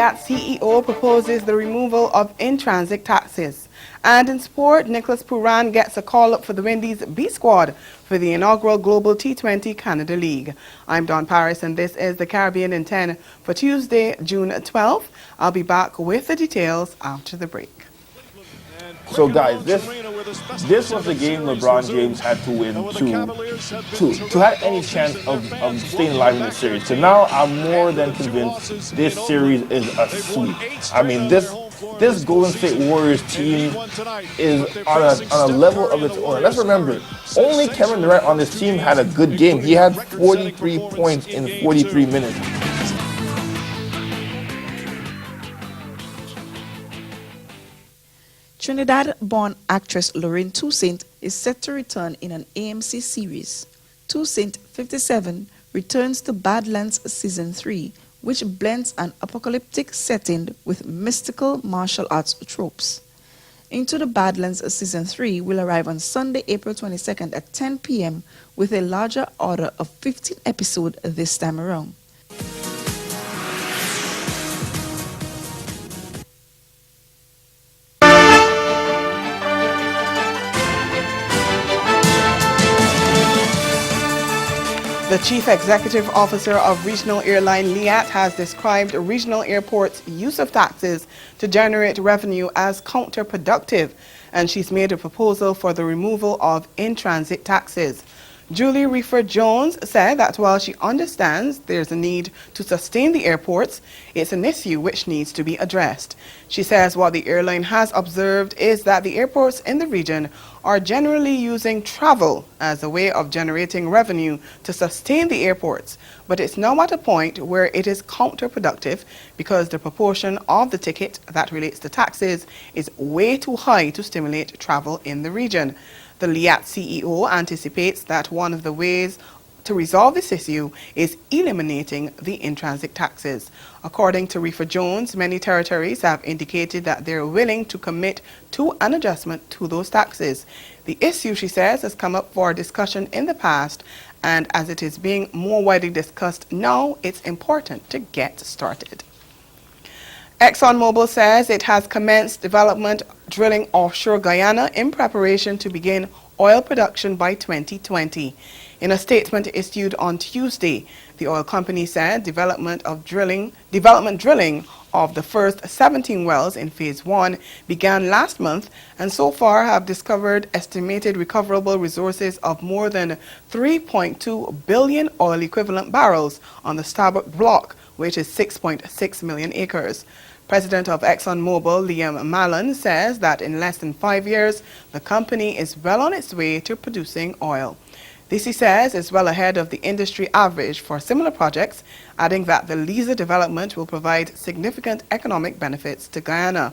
Liat CEO proposes the removal of in-transit taxes. And in sport, Nicholas Pooran gets a call-up for the Windies B squad for the inaugural Global T20 Canada League. I'm Dawn Paris, and this is the Caribbean in 10 for Tuesday, June 12th. I'll be back with the details after the break. So guys, this was the game LeBron James had to win to have any chance of staying alive in the series. So now I'm more than convinced this series is a sweep. I mean, this Golden State Warriors team is on a level of its own. And let's remember, only Kevin Durant on this team had a good game. He had 43 points in 43 minutes. Trinidad-born actress Lorraine Toussaint is set to return in an AMC series. Toussaint, 57, returns to Badlands Season 3, which blends an apocalyptic setting with mystical martial arts tropes. Into the Badlands Season 3 will arrive on Sunday, April 22nd at 10 p.m. with a larger order of 15 episodes this time around. The Chief Executive Officer of regional airline Liat has described regional airports' use of taxes to generate revenue as counterproductive, and she's made a proposal for the removal of in-transit taxes. Julie Reifert-Jones said that while she understands there's a need to sustain the airports, it's an issue which needs to be addressed. She says what the airline has observed is that the airports in the region are generally using travel as a way of generating revenue to sustain the airports, but it's now at a point where it is counterproductive because the proportion of the ticket that relates to taxes is way too high to stimulate travel in the region. The Liat CEO anticipates that one of the ways to resolve this issue is eliminating the in-transit taxes. According to Reifert-Jones, many territories have indicated that they're willing to commit to an adjustment to those taxes. The issue, she says, has come up for discussion in the past, and as it is being more widely discussed now, it's important to get started. ExxonMobil says it has commenced development drilling offshore Guyana in preparation to begin oil production by 2020. In a statement issued on Tuesday, the oil company said development drilling of the first 17 wells in Phase 1 began last month and so far have discovered estimated recoverable resources of more than 3.2 billion oil equivalent barrels on the Starbuck block, which is 6.6 million acres. President of ExxonMobil, Liam Mallon, says that in less than 5 years, the company is well on its way to producing oil. This, he says, is well ahead of the industry average for similar projects, adding that the Liza development will provide significant economic benefits to Guyana.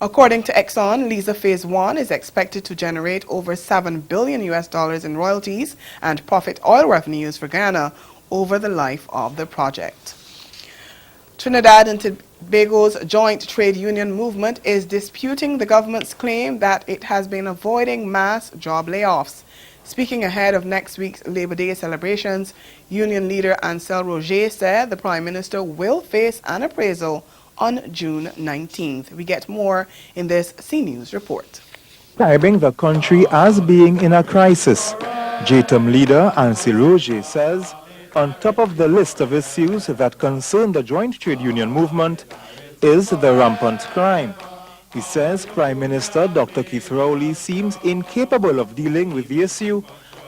According to Exxon, Liza Phase 1 is expected to generate over $7 billion in royalties and profit oil revenues for Guyana over the life of the project. Trinidad and Tobago's joint trade union movement is disputing the government's claim that it has been avoiding mass job layoffs. Speaking ahead of next week's Labor Day celebrations, union leader Ansel Roger said the Prime Minister will face an appraisal on June 19th. We get more in this CNews report. Describing the country as being in a crisis, JTUM leader Ansel Roger says on top of the list of issues that concern the joint trade union movement is the rampant crime. He says Prime Minister Dr. Keith Rowley seems incapable of dealing with the issue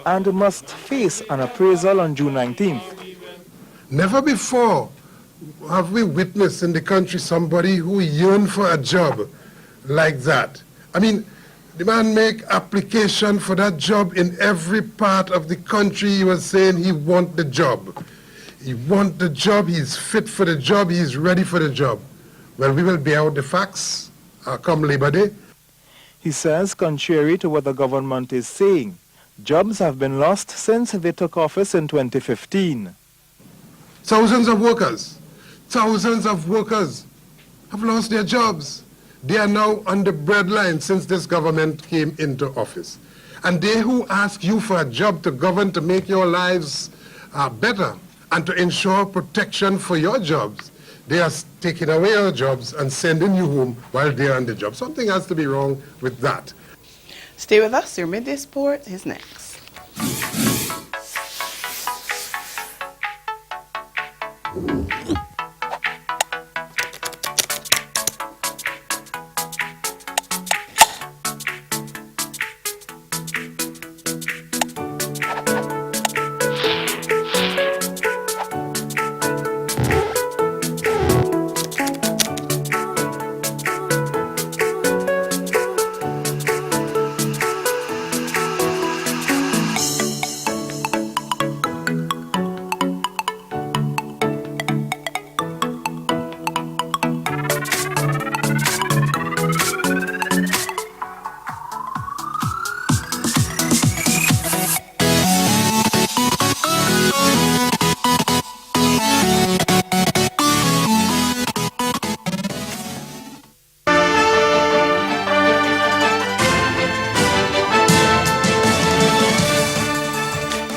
and must face an appraisal on June 19th. Never before have we witnessed in the country somebody who yearned for a job like that. I mean, the man make application for that job in every part of the country. He was saying he want the job. He want the job, he's fit for the job, he's ready for the job. Well, we will bear out the facts come Labor Day. He says, contrary to what the government is saying, jobs have been lost since they took office in 2015. Thousands of workers have lost their jobs. They are now on the breadline since this government came into office. And they who ask you for a job to govern, to make your lives better, and to ensure protection for your jobs, they are taking away our jobs and sending you home while they're on the job. Something has to be wrong with that. Stay with us. Your Midday Sport is next.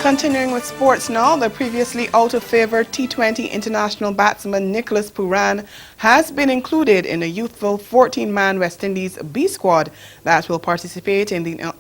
Continuing with sports now, the previously out of favor T20 international batsman Nicholas Pooran has been included in a youthful 14-man West Indies B squad that will participate in the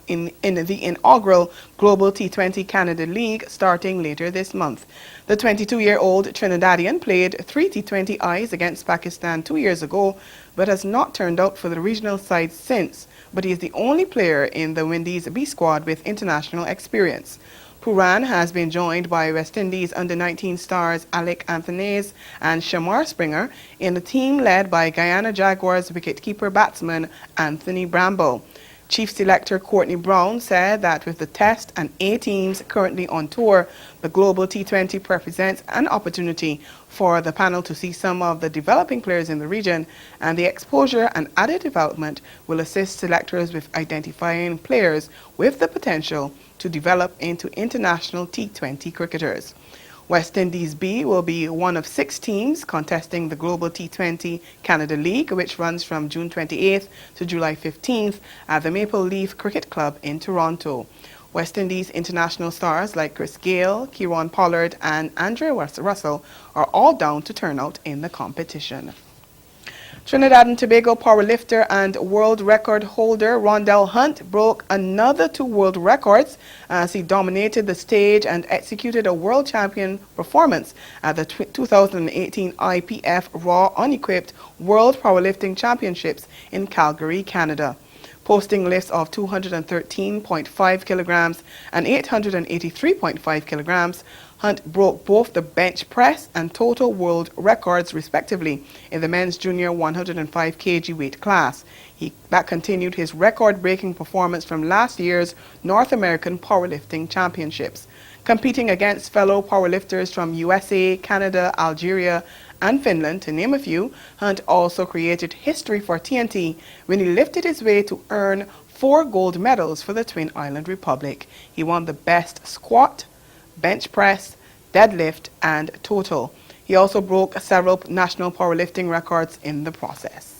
inaugural Global T20 Canada League starting later this month. The 22-year-old Trinidadian played 3 T20Is against Pakistan 2 years ago, but has not turned out for the regional side since. But he is the only player in the Windies B squad with international experience. Pooran has been joined by West Indies under-19 stars Alec Anthonez and Shamar Springer in a team led by Guyana Jaguars wicketkeeper batsman Anthony Bramble. Chief Selector Courtney Brown said that with the Test and A teams currently on tour, the Global T20 represents an opportunity for the panel to see some of the developing players in the region, and the exposure and added development will assist selectors with identifying players with the potential to develop into international T20 cricketers. West Indies B will be one of 6 teams contesting the Global T20 Canada League, which runs from June 28th to July 15th at the Maple Leaf Cricket Club in Toronto. West Indies international stars like Chris Gayle, Kieron Pollard and Andre Russell are all down to turn out in the competition. Trinidad and Tobago powerlifter and world record holder Rondell Hunt broke another 2 world records as he dominated the stage and executed a world champion performance at the 2018 IPF Raw Unequipped World Powerlifting Championships in Calgary, Canada. Posting lifts of 213.5 kilograms and 883.5 kilograms, Hunt broke both the bench press and total world records respectively in the men's junior 105 kg weight class. That continued his record-breaking performance from last year's North American Powerlifting Championships. Competing against fellow powerlifters from USA, Canada, Algeria, and Finland, to name a few, Hunt also created history for TNT when he lifted his way to earn 4 gold medals for the Twin Island Republic. He won the best squat, bench press, deadlift, and total. He also broke several national powerlifting records in the process.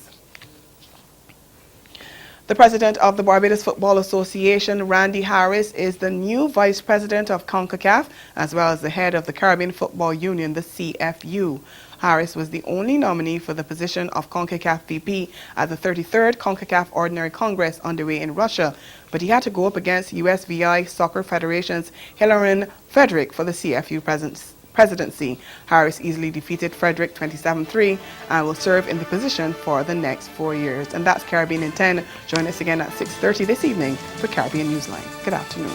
The president of the Barbados Football Association, Randy Harris, is the new vice president of CONCACAF, as well as the head of the Caribbean Football Union, the CFU. Harris was the only nominee for the position of CONCACAF VP at the 33rd CONCACAF Ordinary Congress underway in Russia, but he had to go up against USVI Soccer Federation's Hilarion Frederick for the CFU presidency. Harris easily defeated Frederick 27-3 and will serve in the position for the next 4 years. And that's Caribbean in 10. Join us again at 6:30 this evening for Caribbean Newsline. Good afternoon.